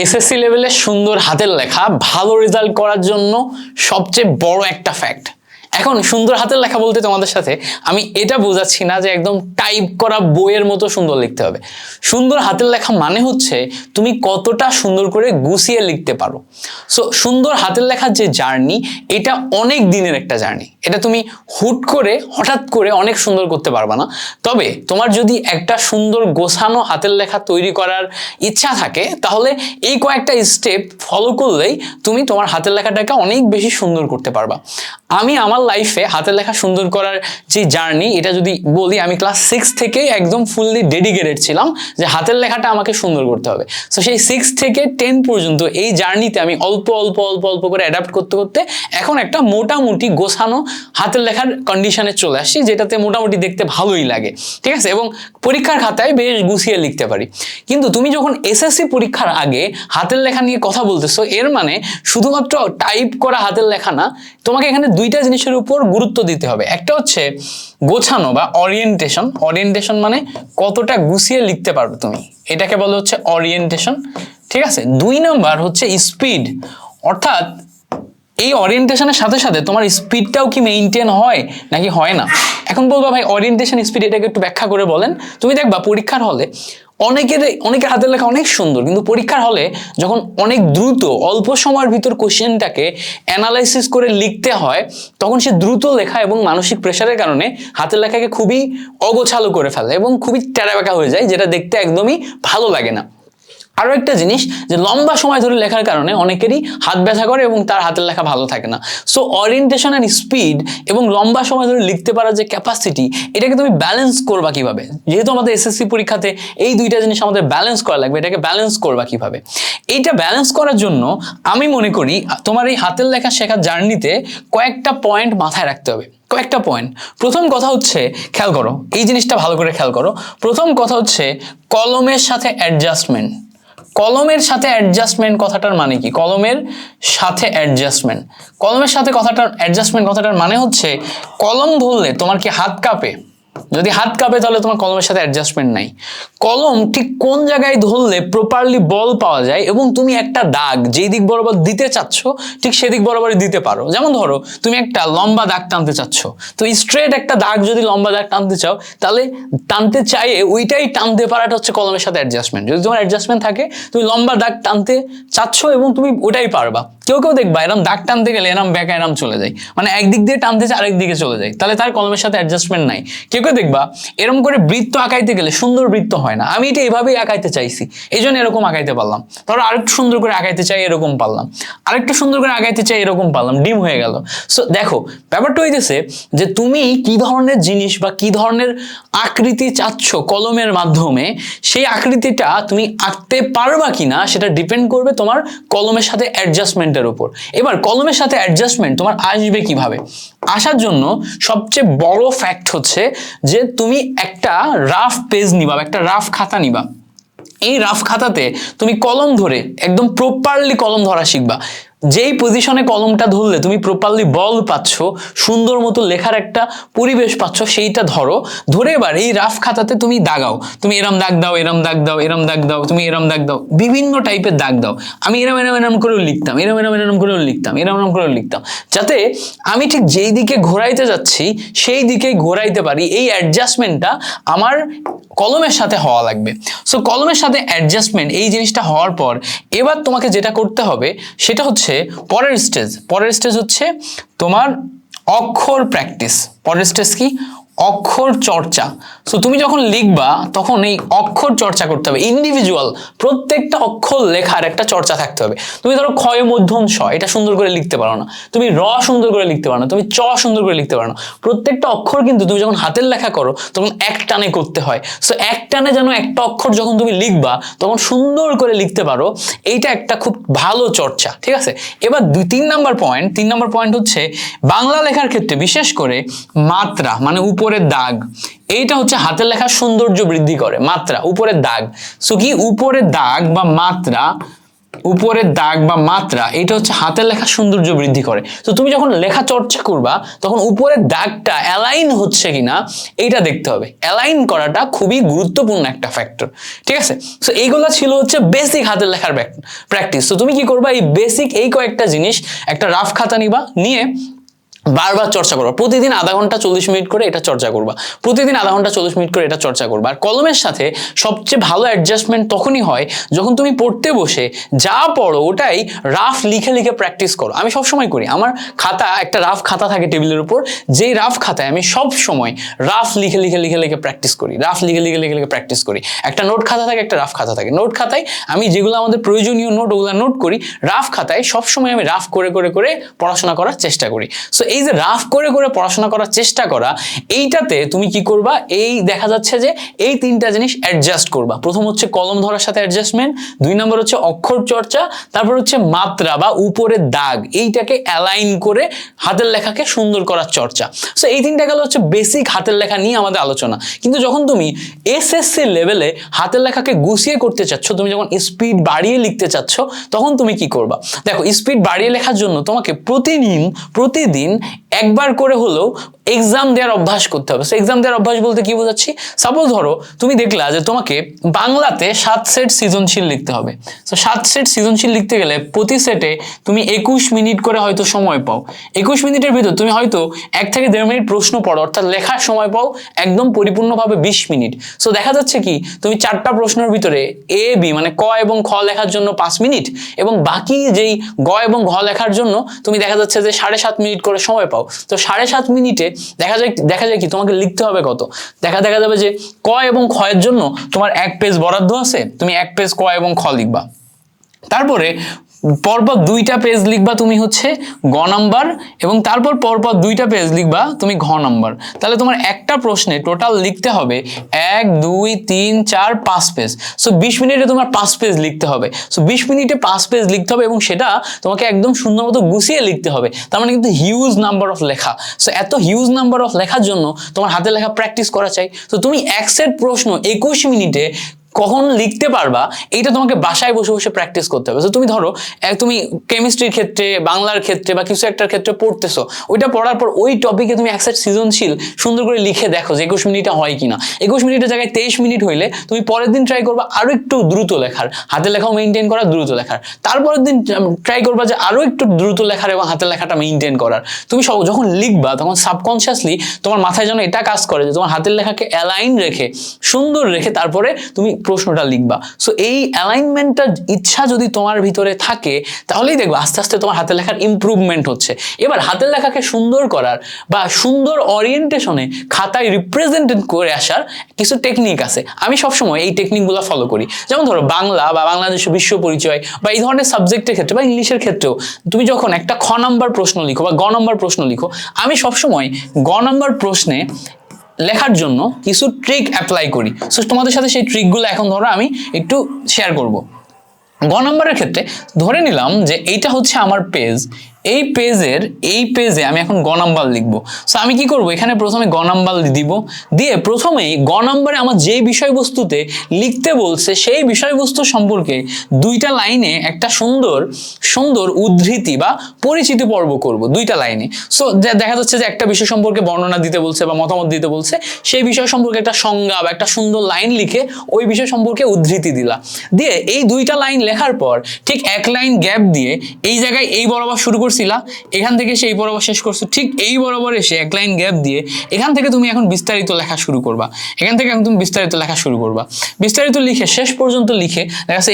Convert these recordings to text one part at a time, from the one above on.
SSC লেভেলে সুন্দর হাতের লেখা ভালো রেজাল্ট করার জন্য সবচেয়ে বড় একটা ফ্যাক্ট। এখন সুন্দর হাতের লেখা বলতে তোমাদের সাথে আমি এটা বোঝাচ্ছি না যে একদম টাইপ করা বইয়ের মতো সুন্দর লিখতে হবে। সুন্দর হাতের লেখা মানে হচ্ছে তুমি কতটা সুন্দর করে গুছিয়ে লিখতে পারো। সো সুন্দর হাতের লেখার যে জার্নি, এটা অনেক দিনের একটা জার্নি। এটা তুমি হুট করে হঠাৎ করে অনেক সুন্দর করতে পারবা না। তবে তোমার যদি একটা সুন্দর গোছানো হাতের লেখা তৈরি করার ইচ্ছা থাকে, তাহলে এই কয়েকটা স্টেপ ফলো করলেই তুমি তোমার হাতের লেখাটাকে অনেক বেশি সুন্দর করতে পারবা। আমি আমার লাইফে হাতের লেখা সুন্দর করার যে জার্নি, এটা যদি বলি, আমি ক্লাস 6 থেকেই একদম ফুললি ডেডিকেটেড ছিলাম যে হাতের লেখাটা আমাকে সুন্দর করতে হবে। সো সেই 6 থেকে 10 পর্যন্ত এই জার্নিতে আমি অল্প অল্প অল্প অল্প করে অ্যাডাপ্ট করতে করতে এখন একটা মোটামুটি গোছানো হাতের লেখার কন্ডিশনে চলে আসছি, যেটাতে মোটামুটি দেখতে ভালোই লাগে, ঠিক আছে, এবং পরীক্ষার খাতায় বেশ গুছিয়ে লিখতে পারি। কিন্তু তুমি যখন এসএসসি পরীক্ষার আগে হাতের লেখা নিয়ে কথা বলতেছো, এর মানে শুধুমাত্র টাইপ করা হাতের লেখা না, তোমাকে এখানে দুইটা জিনিসের উপর গুরুত্ব দিতে হবে। একটা হচ্ছে গোছানো বা অরিয়েন্টেশন। অরিয়েন্টেশন মানে কতটা গুছিয়ে লিখতে পারবে তুমি, এটাকে বলা হচ্ছে অরিয়েন্টেশন, ঠিক আছে। 2 নাম্বার হচ্ছে স্পিড, অর্থাৎ এই অরিয়েন্টেশনের সাথে সাথে তোমার স্পিডটাও কি মেইনটেইন হয় নাকি হয় না। এখন বলবো ভাই অরিয়েন্টেশন স্পিড এটাকে একটু ব্যাখ্যা করে বলেন। তুমি দেখবা পরীক্ষার হলে অনেকের হাতের লেখা অনেক সুন্দর, কিন্তু পরীক্ষার হলে যখন অনেক দ্রুত অল্প সময়ের ভিতর কোশ্চেনটাকে অ্যানালাইসিস করে লিখতে হয়, তখন সে দ্রুত লেখা এবং মানসিক প্রেশারের কারণে হাতের লেখাকে খুবই অগোছালো করে ফেলে এবং খুবই টেরাবেকা হয়ে যায়, যেটা দেখতে একদমই ভালো লাগে না। আরো একটা জিনিস, যে লম্বা সময় ধরে লেখার কারণে অনেকেরই হাত ব্যথা করে এবং তার হাতের লেখা ভালো থাকে না। সো অরিয়েন্টেশন এন্ড স্পিড এবং লম্বা সময় ধরে লিখতে পারার যে ক্যাপাসিটি, এটাকে তুমি ব্যালেন্স করবা কিভাবে? যেহেতু আমাদের এসএসসি পরীক্ষাতে এই দুইটা জিনিস আমাদের ব্যালেন্স করা লাগবে, এটাকে ব্যালেন্স করবা কিভাবে? এইটা ব্যালেন্স করার জন্য আমি মনে করি তোমার এই হাতের লেখা শেখার জার্নিতে কয়েকটা পয়েন্ট মাথায় রাখতে হবে। কয়েকটা পয়েন্ট। প্রথম কথা হচ্ছে, খেয়াল করো, এই জিনিসটা ভালো করে খেয়াল করো। প্রথম কথা হচ্ছে কলমের সাথে অ্যাডজাস্টমেন্ট। কলমের সাথে অ্যাডজাস্টমেন্ট কথাটার মানে কি? কলমের সাথে অ্যাডজাস্টমেন্ট, কলমের সাথে কথাটার মানে হচ্ছে, কলম ধরলে তোমার কি হাত কাঁপে? যদি হাত কাঁপে তাহলে তোমার কলমের সাথে অ্যাডজাস্টমেন্ট নাই। কলম ঠিক কোন জায়গায় ধরলে প্রপারলি বল পাওয়া যায় এবং তুমি একটা দাগ যেই দিক বরাবর দিতে চাচ্ছ ঠিক সেদিক বরাবরই দিতে পারো। যেমন ধরো তুমি একটা লম্বা দাগ টানতে চাচ্ছ, তো স্ট্রেট একটা দাগ যদি লম্বা দাগ টানতে চাও, তাহলে টানতে চাইয়ে ওইটাই টানতে পারাটা হচ্ছে কলমের সাথে অ্যাডজাস্টমেন্ট। যদি তোমার অ্যাডজাস্টমেন্ট থাকে, তুমি লম্বা দাগ টানতে চাচ্ছ এবং তুমি ওটাই পারবা। কেউ কেউ দেখবা এরম দাগ টানতে গেলে এরম ব্যাকা এরম চলে যায়, মানে একদিক দিয়ে টানতে চায় আরেক দিকে চলে যায়, তাহলে তার কলমের সাথে অ্যাডজাস্টমেন্ট নাই। কেউ কেউ দেখবা এরম করে বৃত্ত আঁকাইতে গেলে সুন্দর বৃত্ত হয় না, আমি এটা এভাবেই আঁকাইতে চাইছি এই জন্য এরকম আঁকাইতে পারলাম, ধরো আরেকটু সুন্দর করে আঁকাইতে চাই এরকম পারলাম, আরেকটু সুন্দর করে আঁকাইতে চাই এরকম পারলাম, ডিম হয়ে গেল। সো দেখো ব্যাপারটা হইতেছে যে তুমি কি ধরনের জিনিস বা কি ধরনের আকৃতি চাচ্ছ কলমের মাধ্যমে, সেই আকৃতিটা তুমি আঁকতে পারবা কিনা সেটা ডিপেন্ড করবে তোমার কলমের সাথে অ্যাডজাস্টমেন্টের উপর। এবার কলমের সাথে অ্যাডজাস্টমেন্ট তোমার আসবে কিভাবে? আসার জন্য সবচেয়ে বড় ফ্যাক্ট হচ্ছে যে তুমি একটা রাফ পেজ নিবা, একটা রাফ খাতা নিবা। এই রাফ খাতাতে তুমি কলম ধরে একদম প্রপারলি কলম ধরা শিখবা। যেই পজিশনে কলমটা ধরলে তুমি প্রপারলি বল পাচ্ছ, সুন্দর মতো লেখার একটা পরিবেশ পাচ্ছ, সেইটা ধরো। ধরে এবার এই রাফ খাতাতে তুমি দাগাও, তুমি এরম দাগ দাও, এরম দাগ দাও, এরম দাগ দাও, তুমি এরম দাগ দাও, বিভিন্ন টাইপের দাগ দাও। আমি এরম এরম এরম করেও লিখতাম, এরম এরম এরম করেও লিখতাম, এরম এরম করেও লিখতাম, যাতে আমি ঠিক যেই দিকে ঘোরাইতে যাচ্ছি সেই দিকেই ঘোরাইতে পারি। এই অ্যাডজাস্টমেন্টটা আমার কলমের সাথে হওয়া লাগবে। সো কলমের সাথে অ্যাডজাস্টমেন্ট এই জিনিসটা হওয়ার পর এবার তোমাকে যেটা করতে হবে সেটা হচ্ছে পরের স্টেজ হচ্ছে তোমার অক্ষর প্র্যাকটিস। পরের স্টেজ কি? অক্ষর চর্চা। সো তুমি যখন লিখবা তখন এই অক্ষর চর্চা করতে হবে। ইন্ডিভিজুয়াল প্রত্যেকটা অক্ষর লেখার একটা চর্চা থাকতে হবে। তুমি ধরো ক্ষয় মধ্যম স এটা সুন্দর করে লিখতে পারো না, তুমি র সুন্দর করে লিখতে পারো না, তুমি চ সুন্দর করে লিখতে পারো না। প্রত্যেকটা অক্ষর কিন্তু তুমি যখন হাতের লেখা করো তখন এক টানে করতে হয়। সো এক টানে যেন একটা অক্ষর যখন তুমি লিখবা তখন সুন্দর করে লিখতে পারো, এইটা একটা খুব ভালো চর্চা, ঠিক আছে। এবার 3 নাম্বার পয়েন্ট হচ্ছে বাংলা লেখার ক্ষেত্রে বিশেষ করে মাত্রা, মানে উপরের দাগ, এইটা হচ্ছে হাতের লেখার সৌন্দর্য বৃদ্ধি করে। মাত্রা, উপরের দাগ। সো কি উপরের দাগ বা মাত্রা, উপরের দাগ বা মাত্রা, এটা হচ্ছে হাতের লেখা সৌন্দর্য বৃদ্ধি করে। তো তুমি যখন লেখা চর্চা করবা তখন উপরের দাগটা অ্যালাইন হচ্ছে কিনা এইটা দেখতে হবে। অ্যালাইন করাটা খুবই গুরুত্বপূর্ণ একটা ফ্যাক্টর, ঠিক আছে? সো এইগুলো ছিল হচ্ছে বেসিক হাতের লেখার প্র্যাকটিস। তো তুমি কি করবা, এই বেসিক এই কয়েকটা জিনিস একটা রাফ খাতা নিবা, নিয়ে বারবার চর্চা করবা। প্রতিদিন আধা ঘন্টা 40 মিনিট করে এটা চর্চা করবা, প্রতিদিন আধা ঘন্টা 40 মিনিট করে এটা চর্চা করবা। আর কলমের সাথে সবচেয়ে ভালো অ্যাডজাস্টমেন্ট তখনই হয় যখন তুমি পড়তে বসে যা পড়ো ওটাই রাফ লিখে লিখে প্র্যাকটিস করো। আমি সবসময় করি, আমার খাতা একটা রাফ খাতা থাকে টেবিলের উপর, যেই রাফ খাতায় আমি সব সময় রাফ লিখে লিখে লিখে লিখে প্র্যাকটিস করি, রাফ লিখে লিখে লিখে লিখে প্র্যাকটিস করি। একটা নোট খাতা থাকে, একটা রাফ খাতা থাকে। নোট খাতায় আমি যেগুলো আমাদের প্রয়োজনীয় নোট ওগুলো নোট করি, রাফ খাতায় সবসময় আমি রাফ করে করে করে পড়াশোনা করার চেষ্টা করি। সো এই যে রাফ করে করে পড়াশোনা করার চেষ্টা করা, এইটাতে তুমি কি করবা, এই দেখা যাচ্ছে যে এই তিনটা জিনিস অ্যাডজাস্ট করবা। প্রথম হচ্ছে কলম ধরার সাথে অ্যাডজাস্টমেন্ট, 2 নম্বর হচ্ছে অক্ষর চর্চা, তারপর হচ্ছে মাত্রা বা উপরের দাগ, এইটাকে অ্যালাইন করে হাতের লেখাকে সুন্দর করার চর্চা। সো এই তিনটা গেল হচ্ছে বেসিক হাতের লেখা নিয়ে আমাদের আলোচনা। কিন্তু যখন তুমি এসএসসি লেভেলে হাতের লেখাকে গুছিয়ে করতে চাচ্ছ, তুমি যখন স্পিড বাড়িয়ে লিখতে চাচ্ছ, তখন তুমি কি করবা? দেখো, স্পিড বাড়িয়ে লেখার জন্য তোমাকে প্রতিদিন একবার করে হলেও এক্সাম দেওয়ার অভ্যাস করতে হবে। সো এক্সাম দেওয়ার অভ্যাস বলতে কি বোঝাচ্ছি, সাপোজ ধরো তুমি দেখলা যে তোমাকে বাংলাতে 7 সেট সৃজনশীল লিখতে হবে। সো 7 সেট সৃজনশীল লিখতে গেলে প্রতি সেটে তুমি 21 মিনিট করে হয়তো সময় পাও। 21 মিনিটের ভিতর তুমি হয়তো 1 থেকে 1.5 মিনিট প্রশ্ন পড়ো, অর্থাৎ লেখার সময় পাও একদম পরিপূর্ণভাবে 20 মিনিট। সো দেখা যাচ্ছে কি, তুমি 4টা প্রশ্নের ভিতরে এ বি মানে ক এবং খ লেখার জন্য 5 মিনিট, এবং বাকি যেই গ এবং ঘ লেখার জন্য তুমি দেখা যাচ্ছে যে 7.5 মিনিট করে সময় পাও। তো 7.5 মিনিটে দেখা যায় কি তোমাকে লিখতে হবে কত, দেখা যাবে যে ক এবং খ এর জন্য তোমার 1 পেজ বরাদ্দ আছে, তুমি 1 পেজ ক এবং খ লিখবা। তারপরে পরপর 2টা পেজ লিখবা তুমি হচ্ছে গ নাম্বার, এবং তারপর পরপর 2টা পেজ লিখবা তুমি ঘ নাম্বার। তাহলে তোমার একটা প্রশ্নে টোটাল লিখতে হবে 1 2 3 4 5 পেজ। সো 20 মিনিটে তোমার 5 পেজ লিখতে হবে। সো 20 মিনিটে 5 পেজ লিখতে হবে, এবং সেটা তোমাকে একদম সুন্দর মতো গুছিয়ে লিখতে হবে। তার মানে কিন্তু হিউজ নাম্বার অফ লেখা। সো এত হিউজ নাম্বার অফ লেখার জন্য তোমার হাতে লেখা প্র্যাকটিস করা চাই। তো তুমি এক সেট প্রশ্ন 21 মিনিটে কখন লিখতে পারবা, এইটা তোমাকে বাসায় বসে বসে প্র্যাকটিস করতে হবে। তো তুমি ধরো তুমি কেমিস্ট্রির ক্ষেত্রে, বাংলার ক্ষেত্রে বা কিছু একটার ক্ষেত্রে পড়তেছো, ওইটা পড়ার পর ওই টপিকে তুমি এক সেট সৃজনশীল সুন্দর করে লিখে দেখো যে 21 মিনিটে হয় কিনা। 21 মিনিটের জায়গায় 23 মিনিট হইলে তুমি পরের দিন ট্রাই করবা আরো একটু দ্রুত লেখার, হাতের লেখাও মেইনটেইন করা, দ্রুত লেখার। তারপরের দিন ট্রাই করবা যে আরো একটু দ্রুত লেখার এবং হাতের লেখাটা মেইনটেইন করার। তুমি যখন লিখবা তখন সাবকনসিয়াসলি তোমার মাথায় যেন এটা কাজ করে যে তোমার হাতের লেখাকে অ্যালাইন রেখে, সুন্দর রেখে তারপরে তুমি প্রশ্নটা লিখবা। সো এই অ্যালাইনমেন্টটা ইচ্ছা যদি তোমার ভিতরে থাকে, তাহলেই দেখবা আস্তে আস্তে তোমার হাতের লেখার ইমপ্রুভমেন্ট হচ্ছে। এবার হাতের লেখাকে সুন্দর করার বা সুন্দর ওরিয়েন্টেশনে খাতায় রিপ্রেজেন্টেড করে আসার কিছু টেকনিক আছে। আমি সবসময় এই টেকনিকগুলো ফলো করি। যেমন ধরো বাংলা বা বাংলাদেশ বিশ্ব পরিচয় বা এই ধরনের সাবজেক্টের ক্ষেত্রে বা ইংলিশের ক্ষেত্রেও তুমি যখন একটা খ নাম্বার প্রশ্ন লিখো বা গ নাম্বার প্রশ্ন লিখো, আমি সবসময় গ নাম্বার প্রশ্নে লেখার জন্য কিছু ট্রিক অ্যাপ্লাই করি। সো তোমাদের সাথে সেই ট্রিকগুলো এখন ধরো আমি একটু শেয়ার করব। গ নাম্বারের ক্ষেত্রে ধরে নিলাম যে এইটা হচ্ছে আমার পেজ, এই পেজে আমি এখন গ নাম্বার লিখবো। সো আমি কি করব, এখানে প্রথমে গ নাম্বার দিব, দিয়ে প্রথমেই গ নাম্বারে আমার যে বিষয়বস্তুতে লিখতে বলছে সেই বিষয়বস্তু সম্পর্কে 2টা লাইনে একটা সুন্দর উদ্ধৃতি বা পরিচিতি পর্ব করব 2টা লাইনে। সো দেখা যাচ্ছে যে একটা বিষয় সম্পর্কে বর্ণনা দিতে বলছে বা মতামত দিতে বলছে, সেই বিষয় সম্পর্কে একটা সংজ্ঞা বা একটা সুন্দর লাইন লিখে ওই বিষয় সম্পর্কে উদ্ধৃতি দিলা। দিয়ে এই 2টা লাইন লেখার পর ঠিক 1 লাইন গ্যাপ দিয়ে এই জায়গায় এই বরাবর শুরু করছিলা, এখান থেকে সেই বরাবর শেষ করছো, ঠিক এই বরাবর এসে 1 লাইন গ্যাপ দিয়ে এখান থেকে তুমি এখন বিস্তারিত লেখা শুরু করবা। এখান থেকে একদম বিস্তারিত লেখা শুরু করবা, বিস্তারিত লিখে শেষ পর্যন্ত লিখে দেখা যাচ্ছে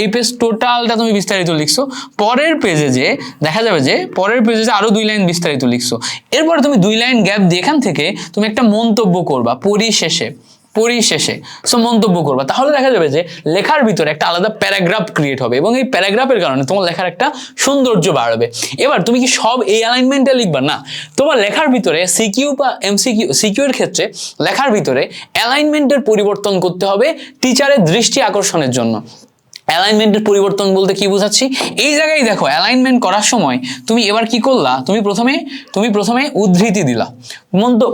এই পেজ টোটালটা তুমি বিস্তারিত লিখছো। পরের পেজে যে দেখা যাবে যে পরের পেজে যে আরো 2 লাইন বিস্তারিত লিখছো। এরপর তুমি 2 লাইন গ্যাপ দিয়ে এখান থেকে তুমি একটা মন্তব্য করবা পরিশেষে সো মন্তব্য করবা। তাহলে দেখা যাবে যে লেখার ভিতরে একটা আলাদা প্যারাগ্রাফ ক্রিয়েট হবে, এবং এই প্যারাগ্রাফের কারণে তোমার লেখার একটা সৌন্দর্য বাড়বে। এবার তুমি কি সব এই অ্যালাইনমেন্টে লিখবা না, তোমার লেখার ভিতরে সিকিউ বা সিকিউ এর ক্ষেত্রে লেখার ভিতরে অ্যালাইনমেন্টের পরিবর্তন করতে হবে টিচারের দৃষ্টি আকর্ষণের জন্য। অ্যালাইনমেন্টের পরিবর্তন বলতে কি বোঝাচ্ছি, এই জায়গায় দেখো অ্যালাইনমেন্ট করার সময় তুমি এবার কি করলা, তুমি প্রথমে উদ্ধৃতি দিলা,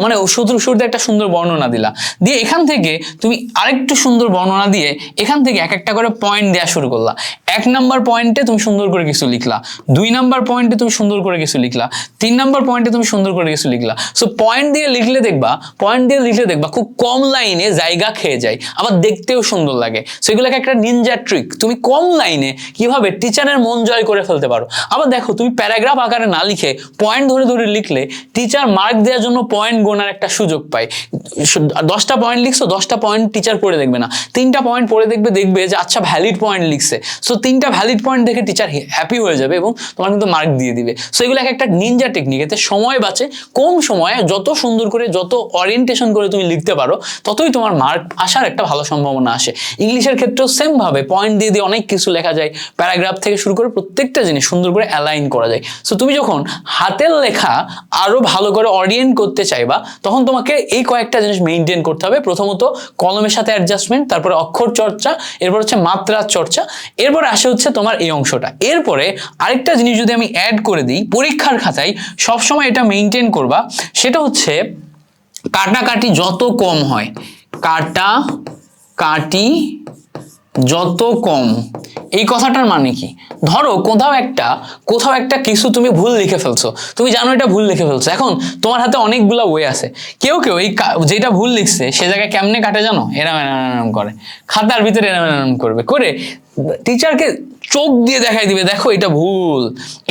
মানে শুরুতে একটা সুন্দর বর্ণনা দিলা, দিয়ে এখান থেকে তুমি আরেকটু সুন্দর বর্ণনা দিয়ে এখান থেকে এক একটা করে পয়েন্ট দেওয়া শুরু করলা। 1 নাম্বার পয়েন্টে তুমি সুন্দর করে কিছু লিখলা, 2 নাম্বার পয়েন্টে তুমি সুন্দর করে কিছু লিখলা, 3 নাম্বার পয়েন্টে তুমি সুন্দর করে কিছু লিখলা। সো পয়েন্ট দিয়ে লিখলে দেখবা খুব কম লাইনে জায়গা খেয়ে যায়, আবার দেখতেও সুন্দর লাগে। সো এগুলোকে একটা নিনজা ট্রিক, তুমি কম লাইনে কিভাবে টিচারের মন জয় করে ফেলতে পারো। আবার দেখো তুমি প্যারাগ্রাফ আকারে না লিখে পয়েন্ট ধরে ধরে লিখলে টিচার মার্ক দেওয়ার জন্য পয়েন্ট গোনার একটা সুযোগ পায়। 10টা পয়েন্ট লিখছো, 10টা পয়েন্ট টিচার পড়ে দেখবে না, 3টা পয়েন্ট পড়ে দেখবে যে আচ্ছা ভ্যালিড পয়েন্ট লিখছে। সো 3টা ভ্যালিড পয়েন্ট দেখে টিচার হ্যাপি হয়ে যাবে এবং তোমার কিন্তু মার্ক দিয়ে দিবে। সো এগুলো একটা নিনজা টেকনিক, এতে সময় বাঁচে, কম সময়ে যত সুন্দর করে যত ওরিয়েন্টেশন করে তুমি লিখতে পারো ততই তোমার মার্ক আসার একটা ভালো সম্ভাবনা আসে। ইংলিশের ক্ষেত্রেও সেম ভাবে পয়েন্ট দিয়ে দিয়ে অনেক কিছু লেখা যায়, প্যারাগ্রাফ থেকে শুরু করে প্রত্যেকটা জিনিস সুন্দর করে অ্যালাইন করা যায়। সো তুমি যখন হাতের লেখা আরো ভালো করে অরিয়েন্ট করতে চাইবা তখন তোমাকে এই কয়েকটা জিনিস মেইনটেইন করতে হবে। প্রথমত কলমের সাথে অ্যাডজাস্টমেন্ট, তারপরে অক্ষর চর্চা, এরপর হচ্ছে মাত্রার চর্চা, এরপর আসে হচ্ছে তোমার এই অংশটা। এরপরে আরেকটা জিনিস যদি আমি অ্যাড করে দিই, পরীক্ষার খাতায় সবসময় এটা মেইনটেইন করবা, সেটা হচ্ছে কাটাকাটি যত কম হয়, কাটাকাটি যত কম। এই কথাটার মানে কি, ধরো কোথাও একটা কিছু তুমি ভুল লিখে ফেলছো, তুমি জানো এটা ভুল লিখে ফেলছো, এখন তোমার হাতে অনেকগুলা ওয়ে আছে। কেউ এই যেটা ভুল লিখছে সে জায়গায় কেমনে কাটে জানো, এরম করে, খাতার ভিতরে এরম করবে, করে টিচারকে চোখ দিয়ে দেখাই দিবে, দেখো এটা ভুল,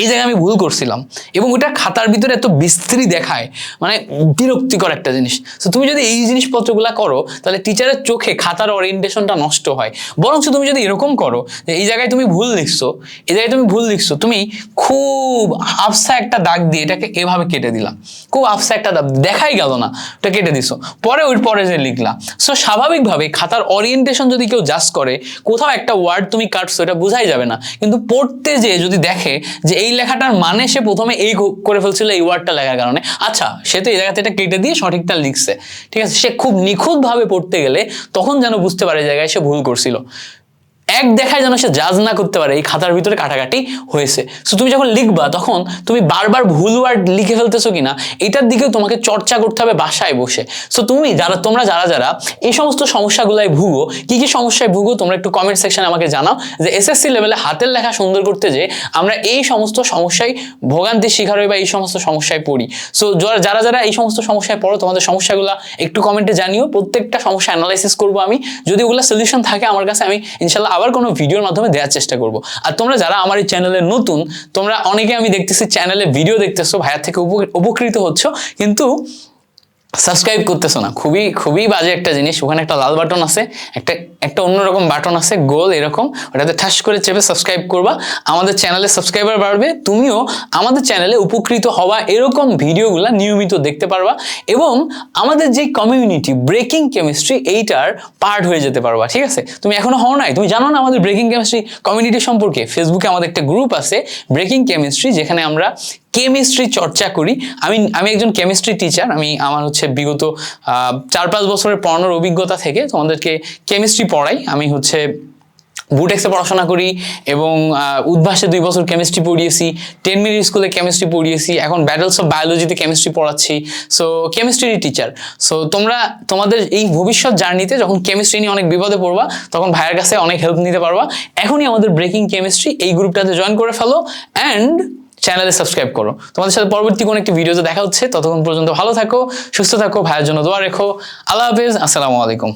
এই জায়গায় আমি ভুল করছিলাম, এবং ওটা খাতার ভিতরে এত বিস্তৃতি দেখায়, মানে বিরক্তিকর একটা জিনিস। তো তুমি যদি এই জিনিসপত্রগুলা করো তাহলে টিচারের চোখে খাতার ওরিয়েন্টেশনটা নষ্ট হয়। বরঞ্চ তুমি যদি এরকম করো যে এই জায়গায় তুমি ভুল লিখছো, তুমি খুব আফসা একটা দাগ দিয়ে এটাকে এভাবে কেটে দিলাম, খুব আফসা একটা দাগ দেখাই গেল না, ওটা কেটে দিছো, পরে যে লিখলা। সো স্বাভাবিকভাবে খাতার ওরিয়েন্টেশন যদি কেউ জাস্ট করে, কোথাও একটা ওয়ার্ড তুমি কাটছো এটা বোঝাই যাবে না, কিন্তু পড়তে যে যদি দেখে যে এই লেখাটার মানে সে প্রথমে এই করে ফেলছিল এই ওয়ার্ডটা লেখার কারণে, আচ্ছা সে তো এই জায়গাতে এটা কেটে দিয়ে সঠিকটা লিখছে, ঠিক আছে, সে খুব নিখুঁতভাবে পড়তে গেলে তখন যেন বুঝতে পারে জায়গায় সে ভুল করছিল। এক দেখায় যেন সে জাজ না করতে পারে এই খাতার ভিতরে কাটাকাটি হয়েছে। সো তুমি যখন লিখবা তখন তুমি বারবার ভুল ওয়ার্ড লিখে ফেলতেছো কিনা এটার দিকেও তোমাকে চর্চা করতে হবে বাসায় বসে। সো তোমরা যারা এই সমস্ত সমস্যাগুলাই ভুগো, কি সমস্যায় ভুগো তোমরা একটু কমেন্ট সেকশনে আমাকে জানাও, যে এসএসসি লেভেলে হাতের লেখা সুন্দর করতে যে আমরা এই সমস্ত সমস্যায় ভোগান্তির শিকার হই বা এই সমস্ত সমস্যায় পড়ি। সো যারা এই সমস্ত সমস্যায় পড়ো তোমাদের সমস্যাগুলো একটু কমেন্টে জানিও, প্রত্যেকটা সমস্যা অ্যানালাইসিস করবো আমি, যদি ওগুলো সলিউশন থাকে আমার কাছে আমি ইনশাল্লাহ আবার কোনো ভিডিওর মাধ্যমে দেওয়ার চেষ্টা করব। আর তোমরা যারা আমার এই চ্যানেলে নতুন, তোমরা অনেকে আমি দেখতেছি চ্যানেলে ভিডিও দেখতেছো, ভাইয়ার থেকে উপকৃত হচ্ছ, কিন্তু সাবস্ক্রাইব করতেছো না, খুবই বাজে একটা জিনিস। ওখানে একটা লাল বাটন আছে, একটা অন্যরকম বাটন আছে গোল এরকম, ওটাতে ঠাস করে চেপে সাবস্ক্রাইব করবা, আমাদের চ্যানেলে সাবস্ক্রাইবার বাড়বে, তুমিও আমাদের চ্যানেলে উপকৃত হওয়া এরকম ভিডিওগুলা নিয়মিত দেখতে পারবা, এবং আমাদের যে কমিউনিটি ব্রেকিং কেমিস্ট্রি এইটার পার্ট হয়ে যেতে পারবা। ঠিক আছে, তুমি এখনো হও নাই, তুমি জানো না আমাদের ব্রেকিং কেমিস্ট্রি কমিউনিটি সম্পর্কে? ফেসবুকে আমাদের একটা গ্রুপ আছে ব্রেকিং কেমিস্ট্রি, যেখানে আমরা কেমিস্ট্রি চর্চা করি। আমি একজন কেমিস্ট্রি টিচার, আমার হচ্ছে বিগত 4-5 বছরের পড়ানোর অভিজ্ঞতা থেকে তোমাদেরকে কেমিস্ট্রি পড়াই। আমি হচ্ছে বুটেক্সে পড়াশোনা করি এবং উদ্ভাসে 2 বছর কেমিস্ট্রি পড়িয়েছি, 10 মিনিট স্কুলে কেমিস্ট্রি পড়িয়েছি, এখন ব্যাটলস অফ বায়োলজিতে কেমিস্ট্রি পড়াচ্ছি। So chemistry teacher. সো তোমাদের এই ভবিষ্যৎ জার্নিতে যখন কেমিস্ট্রি নিয়ে অনেক বিপদে পড়বা তখন ভাইয়ের কাছে অনেক হেল্প নিতে পারবা। এখনই আমাদের ব্রেকিং কেমিস্ট্রি এই গ্রুপটাতে জয়েন করে ফেলো অ্যান্ড চ্যানেলে সাবস্ক্রাইব করো। তোমাদের সাথে পরবর্তী কোনো একটি ভিডিওতে দেখা হচ্ছে, ততক্ষণ পর্যন্ত ভালো থাকো, সুস্থ থাকো, ভাইয়ের জন্য দোয়া রেখো। আল্লাহ হাফেজ, আসসালামু আলাইকুম।